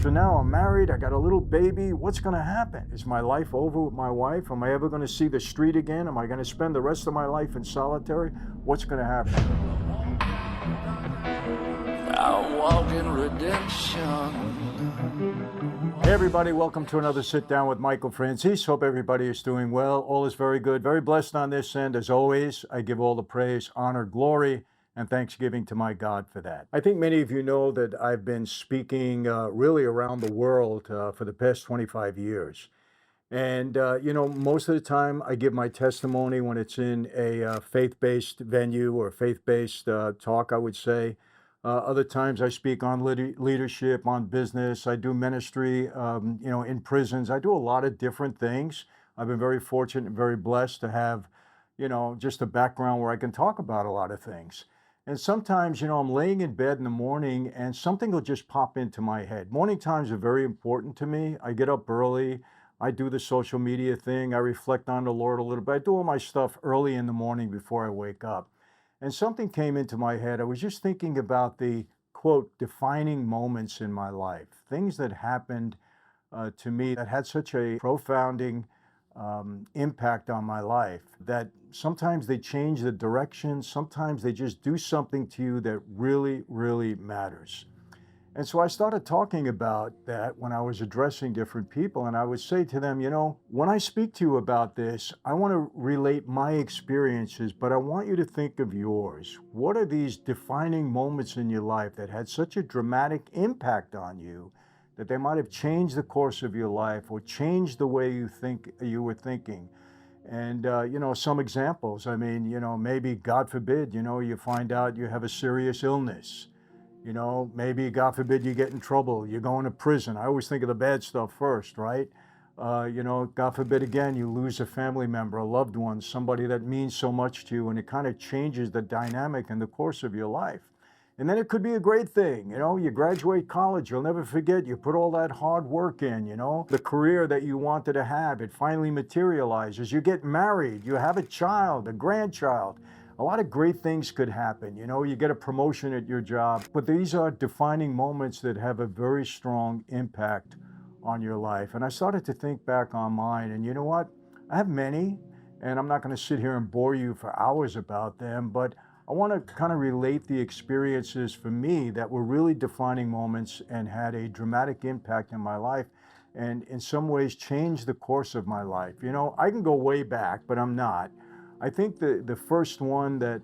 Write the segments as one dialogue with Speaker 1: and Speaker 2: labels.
Speaker 1: So now I'm married, I got a little baby. What's going to happen? Is my life over with my wife? Am I ever going to see the street again? Am I going to spend the rest of my life in solitary? What's going to happen?
Speaker 2: I walk in redemption.
Speaker 1: Hey everybody, welcome to another Sit Down with Michael Franzese. Hope everybody is doing well. All is very good, very blessed on this end. As always, I give all the praise, honor, glory, and thanksgiving to my God for that. I think many of you know that I've been speaking really around the world for the past 25 years. And, most of the time I give my testimony when it's in a faith-based venue or faith-based talk, I would say. Other times I speak on leadership, on business. I do ministry, in prisons. I do a lot of different things. I've been very fortunate and very blessed to have, just a background where I can talk about a lot of things. And sometimes, I'm laying in bed in the morning and something will just pop into my head. Morning times are very important to me. I get up early. I do the social media thing. I reflect on the Lord a little bit. I do all my stuff early in the morning before I wake up. And something came into my head. I was just thinking about the quote, defining moments in my life, things that happened to me that had such a profounding impact on my life that sometimes they change the direction. Sometimes they just do something to you that really, really matters. And so I started talking about that when I was addressing different people. And I would say to them, when I speak to you about this, I want to relate my experiences, but I want you to think of yours. What are these defining moments in your life that had such a dramatic impact on you that they might have changed the course of your life or changed the way you were thinking? And, some examples, maybe, God forbid, you find out you have a serious illness. Maybe, God forbid, you get in trouble, you're going to prison. I always think of the bad stuff first, right? God forbid, again, you lose a family member, a loved one, somebody that means so much to you, and it kind of changes the dynamic and the course of your life. And then it could be a great thing, you graduate college, you'll never forget, you put all that hard work in, the career that you wanted to have, it finally materializes. You get married, you have a child, a grandchild. A lot of great things could happen. You get a promotion at your job, but these are defining moments that have a very strong impact on your life. And I started to think back on mine, and you know what? I have many, and I'm not going to sit here and bore you for hours about them, but I want to kind of relate the experiences for me that were really defining moments and had a dramatic impact in my life and in some ways changed the course of my life. I can go way back, but I'm not. I think the first one that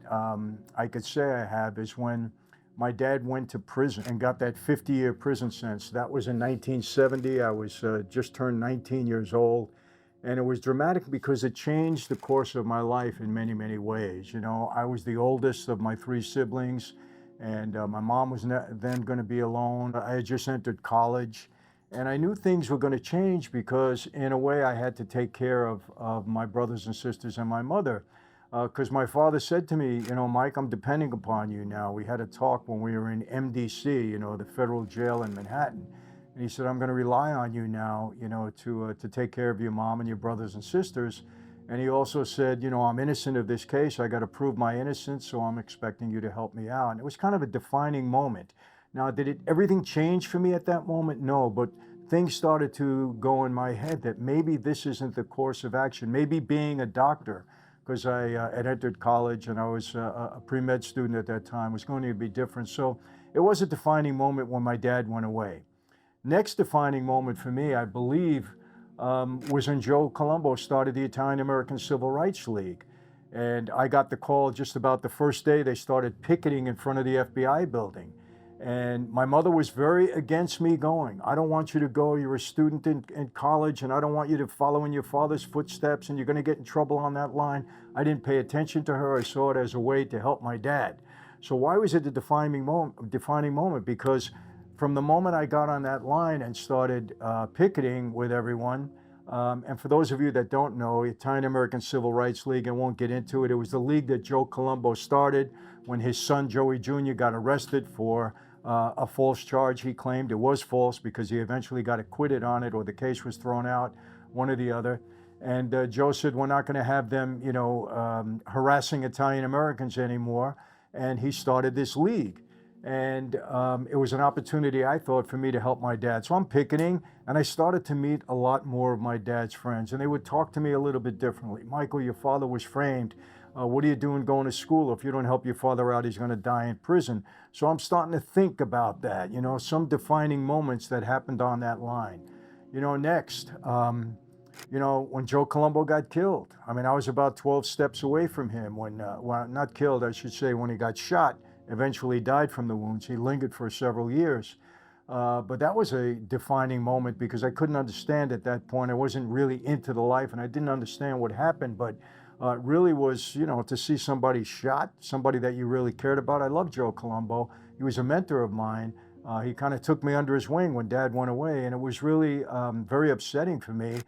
Speaker 1: I could say I have is when my dad went to prison and got that 50-year prison sentence. That was in 1970. I was just turned 19 years old. And it was dramatic because it changed the course of my life in many, many ways. I was the oldest of my three siblings, and my mom was then going to be alone. I had just entered college. And I knew things were going to change because, in a way, I had to take care of my brothers and sisters and my mother. Because my father said to me, Mike, I'm depending upon you now. We had a talk when we were in MDC, the federal jail in Manhattan. And he said, I'm going to rely on you now, to take care of your mom and your brothers and sisters. And he also said, I'm innocent of this case. I got to prove my innocence, so I'm expecting you to help me out. And it was kind of a defining moment. Now, did everything change for me at that moment? No, but things started to go in my head that maybe this isn't the course of action. Maybe being a doctor, because I had entered college and I was a pre-med student at that time, was going to be different. So it was a defining moment when my dad went away. Next defining moment for me, I believe, was when Joe Colombo started the Italian American Civil Rights League. And I got the call just about the first day they started picketing in front of the FBI building. And my mother was very against me going. I don't want you to go. You're a student in college, and I don't want you to follow in your father's footsteps, and you're going to get in trouble on that line. I didn't pay attention to her. I saw it as a way to help my dad. So why was it a defining moment? Because from the moment I got on that line and started picketing with everyone, and for those of you that don't know, Italian American Civil Rights League, I won't get into it. It was the league that Joe Colombo started when his son, Joey Jr., got arrested for a false charge. He claimed it was false because he eventually got acquitted on it, or the case was thrown out, one or the other. And Joe said, we're not going to have them, harassing Italian Americans anymore. And he started this league. And it was an opportunity, I thought, for me to help my dad. So I'm picketing, and I started to meet a lot more of my dad's friends, and they would talk to me a little bit differently. Michael, your father was framed. What are you doing going to school? If you don't help your father out, he's going to die in prison. So I'm starting to think about that, some defining moments that happened on that line. Next, when Joe Colombo got killed. I mean, I was about 12 steps away from him when, well, not killed, I should say, when he got shot, eventually died from the wounds. He lingered for several years. But that was a defining moment because I couldn't understand at that point. I wasn't really into the life and I didn't understand what happened, but it really was, to see somebody shot, somebody that you really cared about. I love Joe Colombo. He was a mentor of mine. He kind of took me under his wing when Dad went away, and it was really very upsetting for me.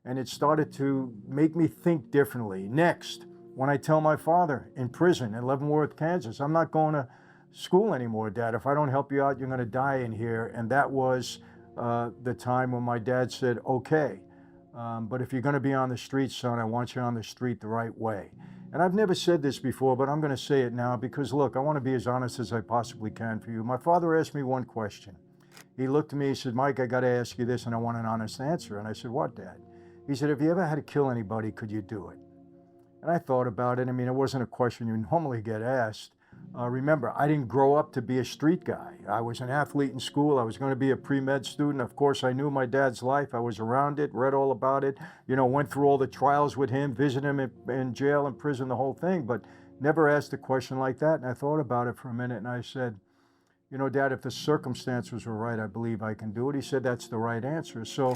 Speaker 1: And it started to make me think differently. Next, when I tell my father in prison in Leavenworth, Kansas, I'm not going to school anymore, Dad. If I don't help you out, you're going to die in here. And that was the time when my dad said, okay, but if you're going to be on the street, son, I want you on the street the right way. And I've never said this before, but I'm going to say it now because, look, I want to be as honest as I possibly can for you. My father asked me one question. He looked at me, he said, Mike, I got to ask you this, and I want an honest answer. And I said, what, Dad? He said, if you ever had to kill anybody, could you do it? And I thought about it. I mean, it wasn't a question you normally get asked. Remember, I didn't grow up to be a street guy. I was an athlete in school. I was going to be a pre-med student. Of course, I knew my dad's life. I was around it, read all about it, went through all the trials with him, visited him in jail and prison, the whole thing, but never asked a question like that. And I thought about it for a minute and I said, Dad, if the circumstances were right, I believe I can do it. He said, that's the right answer. So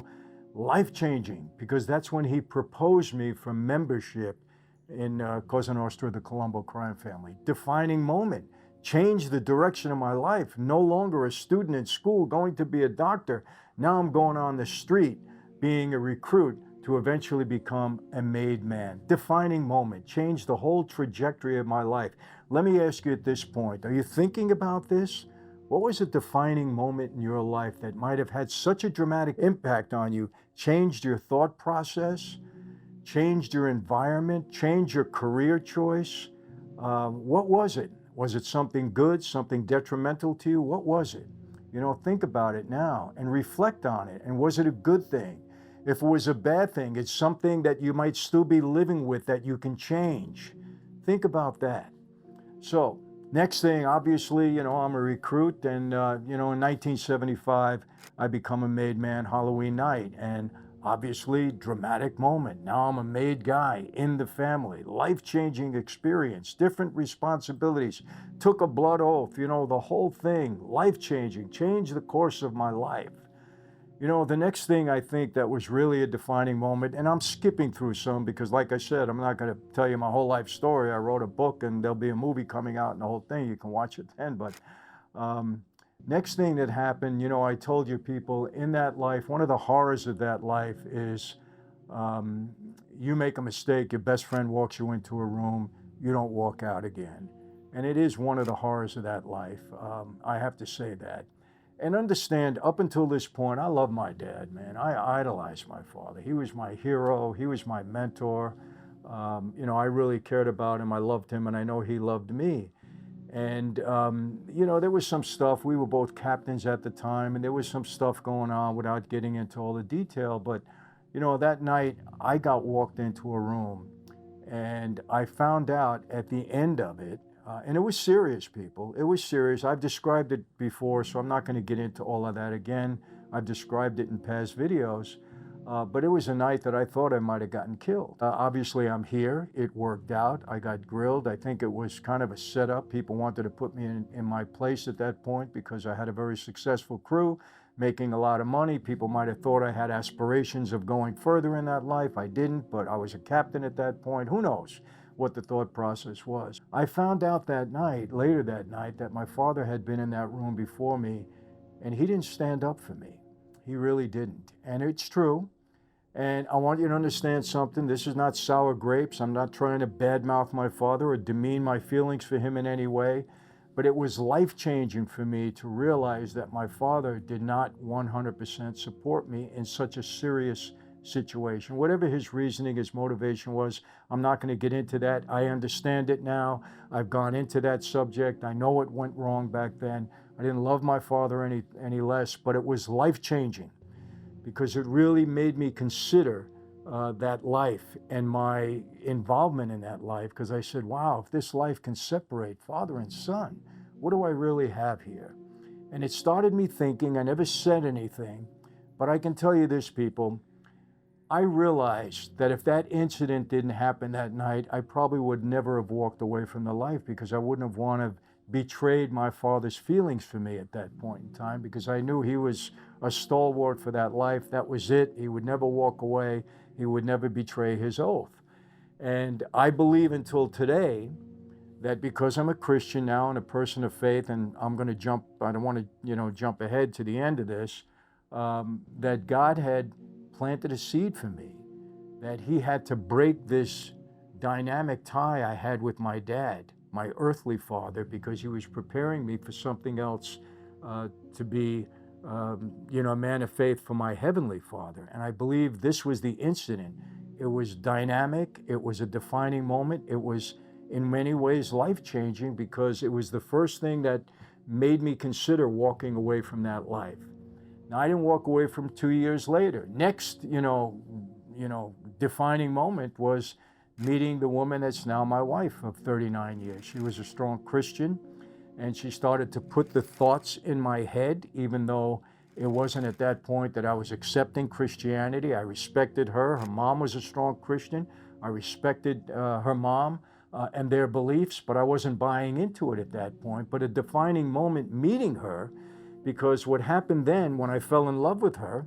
Speaker 1: life-changing, because that's when he proposed me for membership in Cosa Nostra, the Colombo crime family. Defining moment, changed the direction of my life. No longer a student in school, going to be a doctor. Now I'm going on the street, being a recruit to eventually become a made man. Defining moment, changed the whole trajectory of my life. Let me ask you at this point, are you thinking about this? What was a defining moment in your life that might have had such a dramatic impact on you, changed your thought process, changed your environment, changed your career choice? What was it? Was it something good, something detrimental to you? What was it? Think about it now and reflect on it. And was it a good thing? If it was a bad thing, it's something that you might still be living with that you can change. Think about that. So, next thing, obviously, I'm a recruit, and, in 1975, I become a made man Halloween night, and obviously, dramatic moment. Now I'm a made guy in the family, life-changing experience, different responsibilities, took a blood oath, the whole thing, life-changing, changed the course of my life. The next thing I think that was really a defining moment, and I'm skipping through some because, like I said, I'm not going to tell you my whole life story. I wrote a book, and there'll be a movie coming out and the whole thing. You can watch it then. But next thing that happened, I told you people, in that life, one of the horrors of that life is you make a mistake, your best friend walks you into a room, you don't walk out again. And it is one of the horrors of that life. I have to say that. And understand, up until this point, I love my dad, man. I idolized my father. He was my hero. He was my mentor. I really cared about him. I loved him, and I know he loved me. And, there was some stuff. We were both captains at the time, and there was some stuff going on without getting into all the detail. But, that night, I got walked into a room, and I found out at the end of it, and it was serious, people. It was serious. I've described it before, so I'm not going to get into all of that again. I've described it in past videos. But it was a night that I thought I might have gotten killed. Obviously, I'm here. It worked out. I got grilled. I think it was kind of a setup. People wanted to put me in my place at that point because I had a very successful crew, making a lot of money. People might have thought I had aspirations of going further in that life. I didn't, but I was a captain at that point. Who knows what the thought process was? I found out that night, later that night, that my father had been in that room before me, and he didn't stand up for me. He really didn't. And it's true. And I want you to understand something. This is not sour grapes. I'm not trying to badmouth my father or demean my feelings for him in any way. But it was life-changing for me to realize that my father did not 100% support me in such a serious situation. Whatever his reasoning, his motivation was, I'm not going to get into that. I understand it now. I've gone into that subject. I know it went wrong back then. I didn't love my father any less, but it was life-changing because it really made me consider that life and my involvement in that life, because I said, wow, if this life can separate father and son, what do I really have here? And it started me thinking. I never said anything, but I can tell you this, people, I realized that if that incident didn't happen that night, I probably would never have walked away from the life, because I wouldn't have wanted to betrayed my father's feelings for me at that point in time, because I knew he was a stalwart for that life. That was it. He would never walk away. He would never betray his oath. And I believe until today that because I'm a Christian now and a person of faith, and I'm going to jump, I don't want to, jump ahead to the end of this, that God had planted a seed for me, that he had to break this dynamic tie I had with my dad, my earthly father, because he was preparing me for something else, to be, a man of faith for my heavenly father. And I believe this was the incident. It was dynamic. It was a defining moment. It was in many ways life-changing, because it was the first thing that made me consider walking away from that life. Now, I didn't walk away from 2 years later. Next, defining moment was meeting the woman that's now my wife of 39 years. She was a strong Christian, and she started to put the thoughts in my head, even though it wasn't at that point that I was accepting Christianity. I respected her. Her mom was a strong Christian. I respected her mom and their beliefs, but I wasn't buying into it at that point. But a defining moment meeting her, because what happened then when I fell in love with her,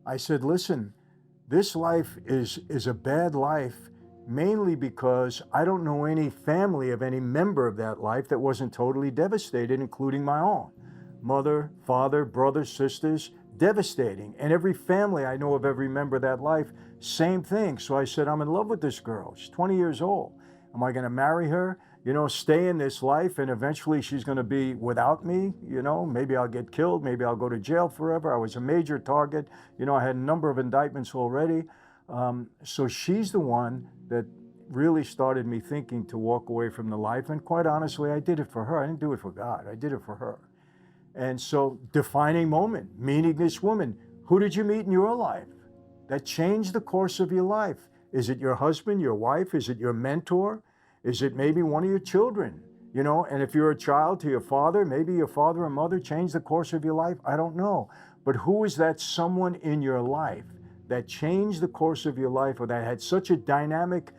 Speaker 1: I said, listen, this life is a bad life, mainly because I don't know any family of any member of that life that wasn't totally devastated, including my own. Mother, father, brothers, sisters, devastating. And every family I know of, every member of that life, same thing. So I said, I'm in love with this girl. She's 20 years old. Am I going to marry her? Stay in this life, and eventually she's going to be without me. Maybe I'll get killed. Maybe I'll go to jail forever. I was a major target. I had a number of indictments already. So she's the one that really started me thinking to walk away from the life. And quite honestly, I did it for her. I didn't do it for God. I did it for her. And so, defining moment, meeting this woman. Who did you meet in your life that changed the course of your life? Is it your husband, your wife? Is it your mentor? Is it maybe one of your children? And if you're a child to your father, maybe your father or mother changed the course of your life. I don't know. But who is that someone in your life that changed the course of your life, or that had such a dynamic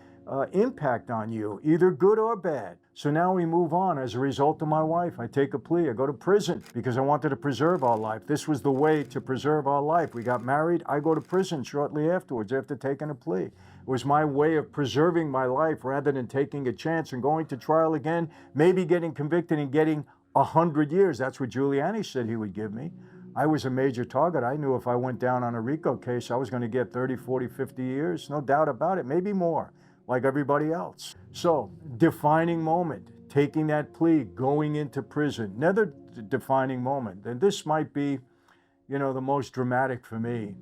Speaker 1: impact on you, either good or bad? So now we move on. As a result of my wife, I take a plea. I go to prison because I wanted to preserve our life. This was the way to preserve our life. We got married. I go to prison shortly afterwards after taking a plea. It was my way of preserving my life rather than taking a chance and going to trial again, maybe getting convicted and getting 100 years. That's what Giuliani said he would give me. I was a major target. I knew if I went down on a RICO case, I was going to get 30, 40, 50 years. No doubt about it. Maybe more, like everybody else. So, defining moment, taking that plea, going into prison. Another defining moment. And this might be, the most dramatic for me.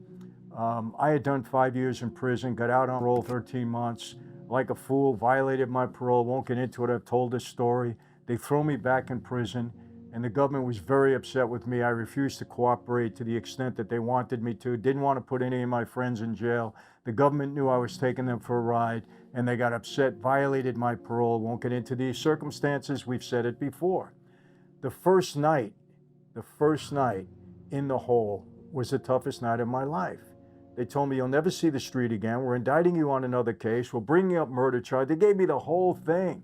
Speaker 1: I had done 5 years in prison, got out on parole 13 months, like a fool, violated my parole, won't get into it, I've told this story. They throw me back in prison, and the government was very upset with me. I refused to cooperate to the extent that they wanted me to, didn't want to put any of my friends in jail. The government knew I was taking them for a ride, and they got upset, violated my parole, won't get into these circumstances, we've said it before. The first night in the hole was the toughest night of my life. They told me, you'll never see the street again. We're indicting you on another case. We'll bring you up murder charge. They gave me the whole thing.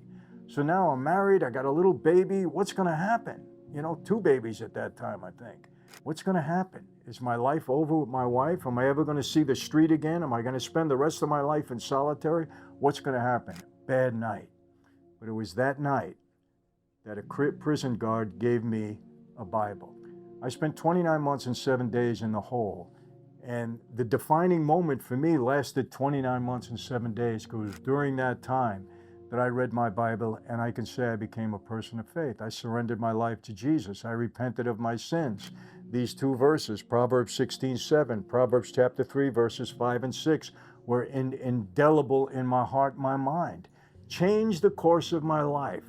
Speaker 1: So now I'm married. I got a little baby. What's going to happen? 2 babies at that time, I think. What's going to happen? Is my life over with my wife? Am I ever going to see the street again? Am I going to spend the rest of my life in solitary? What's going to happen? Bad night. But it was that night that a prison guard gave me a Bible. I spent 29 months and 7 days in the hole. And the defining moment for me lasted 29 months and 7 days, because during that time that I read my Bible, and I can say I became a person of faith. I surrendered my life to Jesus. I repented of my sins. these two verses, Proverbs 16:7, Proverbs chapter 3, verses 5 and 6, were indelible in my heart, my mind. Change the course of my life.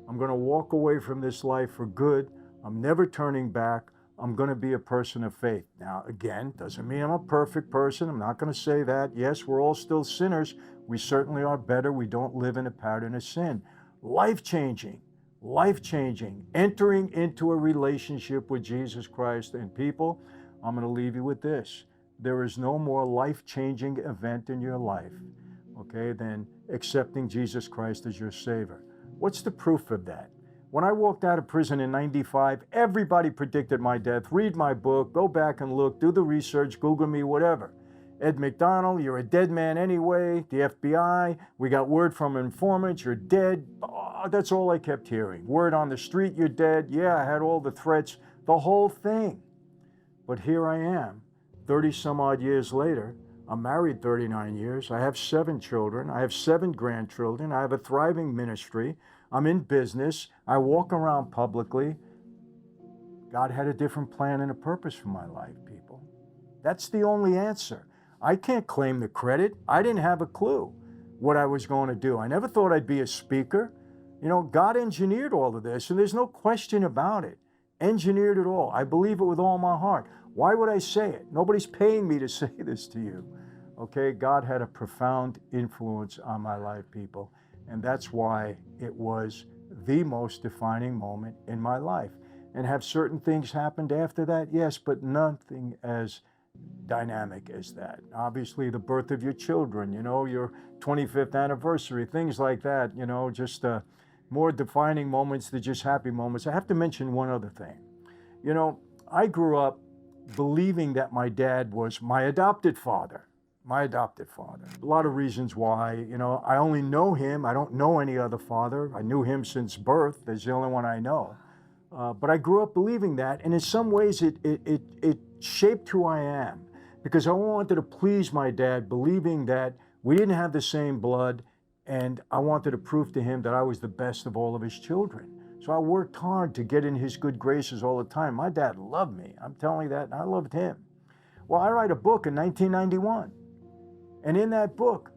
Speaker 1: I'm going to walk away from this life for good. I'm never turning back. I'm going to be a person of faith. Now, again, doesn't mean I'm a perfect person. I'm not going to say that. Yes, we're all still sinners. We certainly are better. We don't live in a pattern of sin. Life-changing, life-changing, entering into a relationship with Jesus Christ. And people, I'm going to leave you with this. There is no more life-changing event in your life, okay, than accepting Jesus Christ as your Savior. What's the proof of that? When I walked out of prison in '95, everybody predicted my death. Read my book, go back and look, do the research, Google me, whatever. Ed McDonald, you're a dead man anyway. The FBI, we got word from informants, you're dead. Oh, that's all I kept hearing. Word on the street, you're dead. Yeah, I had all the threats, the whole thing. But here I am, 30 some odd years later. I'm married 39 years. I have 7 children. I have 7 grandchildren. I have a thriving ministry. I'm in business. I walk around publicly. God had a different plan and a purpose for my life, people. That's the only answer. I can't claim the credit. I didn't have a clue what I was going to do. I never thought I'd be a speaker. You know, God engineered all of this, and there's no question about it. Engineered it all. I believe it with all my heart. Why would I say it? Nobody's paying me to say this to you. Okay, God had a profound influence on my life, people. And that's why it was the most defining moment in my life. And have certain things happened after that? Yes, but nothing as dynamic as that. Obviously, the birth of your children, you know, your 25th anniversary, things like that, you know, just more defining moments than just happy moments. I have to mention one other thing. You know, I grew up believing that my dad was my adopted father. My adopted father. A lot of reasons why. You know, I only know him. I don't know any other father. I knew him since birth. That's the only one I know. But I grew up believing that, and in some ways it shaped who I am, because I wanted to please my dad, believing that we didn't have the same blood, and I wanted to prove to him that I was the best of all of his children. So I worked hard to get in his good graces all the time. My dad loved me. I'm telling you that, and I loved him. Well, I write a book in 1991. And in that book,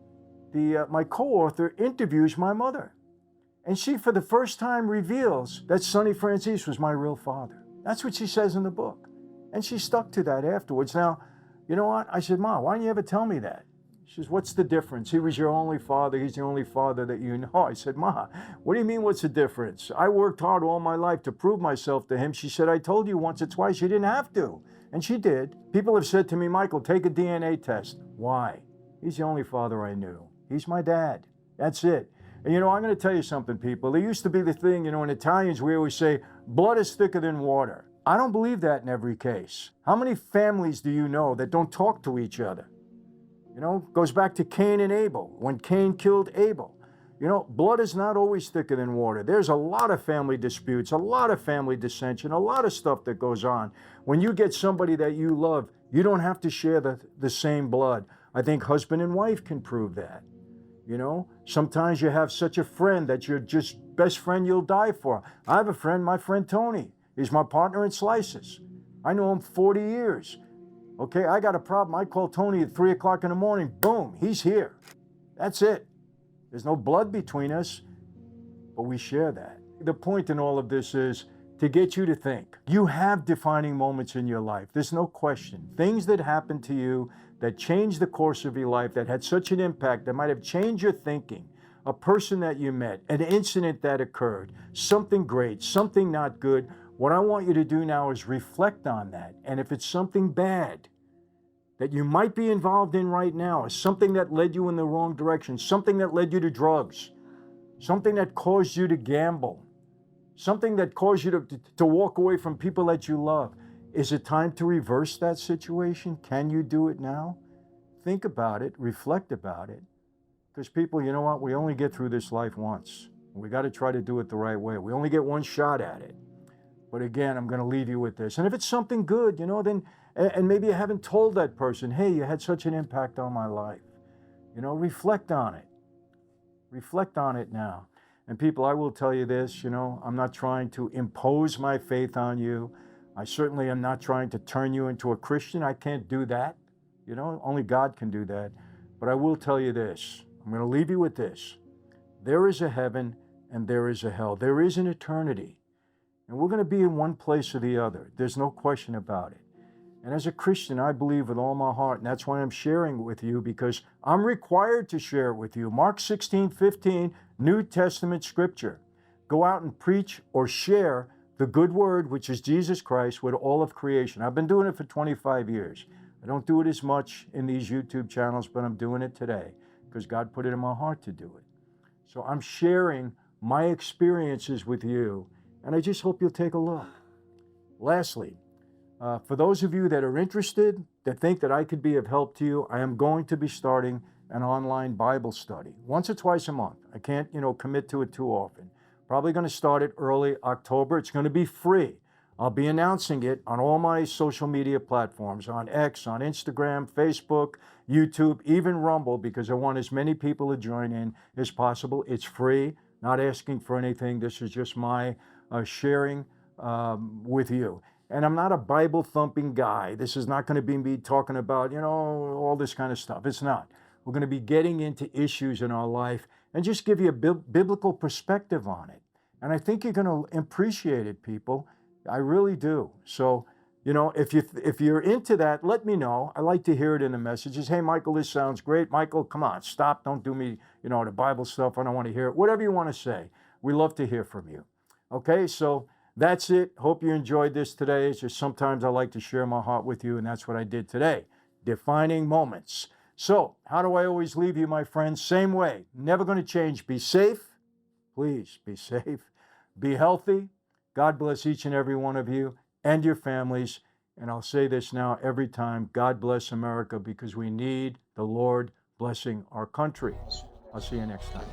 Speaker 1: my co-author interviews my mother. And she, for the first time, reveals that Sonny Franzese was my real father. That's what she says in the book. And she stuck to that afterwards. Now, you know what? I said, Ma, why didn't you ever tell me that? She says, what's the difference? He was your only father. He's the only father that you know. I said, Ma, what do you mean, what's the difference? I worked hard all my life to prove myself to him. She said, I told you once or twice you didn't have to. And she did. People have said to me, Michael, take a DNA test. Why? He's the only father I knew. He's my dad. That's it. And you know, I'm going to tell you something, people. There used to be the thing, you know, in Italians, we always say, blood is thicker than water. I don't believe that in every case. How many families do you know that don't talk to each other? You know, goes back to Cain and Abel, when Cain killed Abel. You know, blood is not always thicker than water. There's a lot of family disputes, a lot of family dissension, a lot of stuff that goes on. When you get somebody that you love, you don't have to share the same blood. I think husband and wife can prove that. You know, sometimes you have such a friend that you're just best friend you'll die for. I have a friend, my friend Tony. He's my partner in Slices. I know him 40 years. Okay, I got a problem. I call Tony at 3 o'clock in the morning. Boom, he's here. That's it. There's no blood between us, but we share that. The point in all of this is to get you to think. You have defining moments in your life. There's no question. Things that happen to you that changed the course of your life, that had such an impact, that might have changed your thinking. A person that you met, an incident that occurred, something great, something not good. What I want you to do now is reflect on that. And if it's something bad that you might be involved in right now, or something that led you in the wrong direction, something that led you to drugs, something that caused you to gamble, something that caused you to walk away from people that you love, is it time to reverse that situation? Can you do it now? Think about it, reflect about it. Because people, you know what? We only get through this life once. We got to try to do it the right way. We only get one shot at it. But again, I'm going to leave you with this. And if it's something good, you know, then, and maybe you haven't told that person, hey, you had such an impact on my life. You know, reflect on it. Reflect on it now. And people, I will tell you this, you know, I'm not trying to impose my faith on you. I certainly am not trying to turn you into a Christian. I can't do that. You know, only God can do that. But I will tell you this. I'm going to leave you with this. There is a heaven and there is a hell. There is an eternity. And we're going to be in one place or the other. There's no question about it. And as a Christian, I believe with all my heart, and that's why I'm sharing it with you, because I'm required to share it with you. Mark 16:15, New Testament scripture. Go out and preach or share the good word, which is Jesus Christ, with all of creation. I've been doing it for 25 years. I don't do it as much in these YouTube channels, but I'm doing it today because God put it in my heart to do it. So I'm sharing my experiences with you, and I just hope you'll take a look. Lastly, for those of you that are interested, that think that I could be of help to you, I am going to be starting an online Bible study once or twice a month. I can't, commit to it too often. Probably going to start it early October. It's going to be free. I'll be announcing it on all my social media platforms, on X, on Instagram, Facebook, YouTube, even Rumble, because I want as many people to join in as possible. It's free, not asking for anything. This is just my sharing with you. And I'm not a Bible thumping guy. This is not going to be me talking about, all this kind of stuff. It's not. We're going to be getting into issues in our life and just give you a biblical perspective on it. And I think you're going to appreciate it, people. I really do. So, if you're into that, let me know. I like to hear it in the messages. Hey, Michael, this sounds great. Michael, come on, stop. Don't do me, the Bible stuff. I don't want to hear it. Whatever you want to say. We love to hear from you. Okay, so that's it. Hope you enjoyed this today. It's just sometimes I like to share my heart with you, and that's what I did today. Defining moments. So, how do I always leave you, my friends? Same way. Never going to change. Be safe. Please be safe. Be healthy. God bless each and every one of you and your families. And I'll say this now every time. God bless America, because we need the Lord blessing our country. I'll see you next time.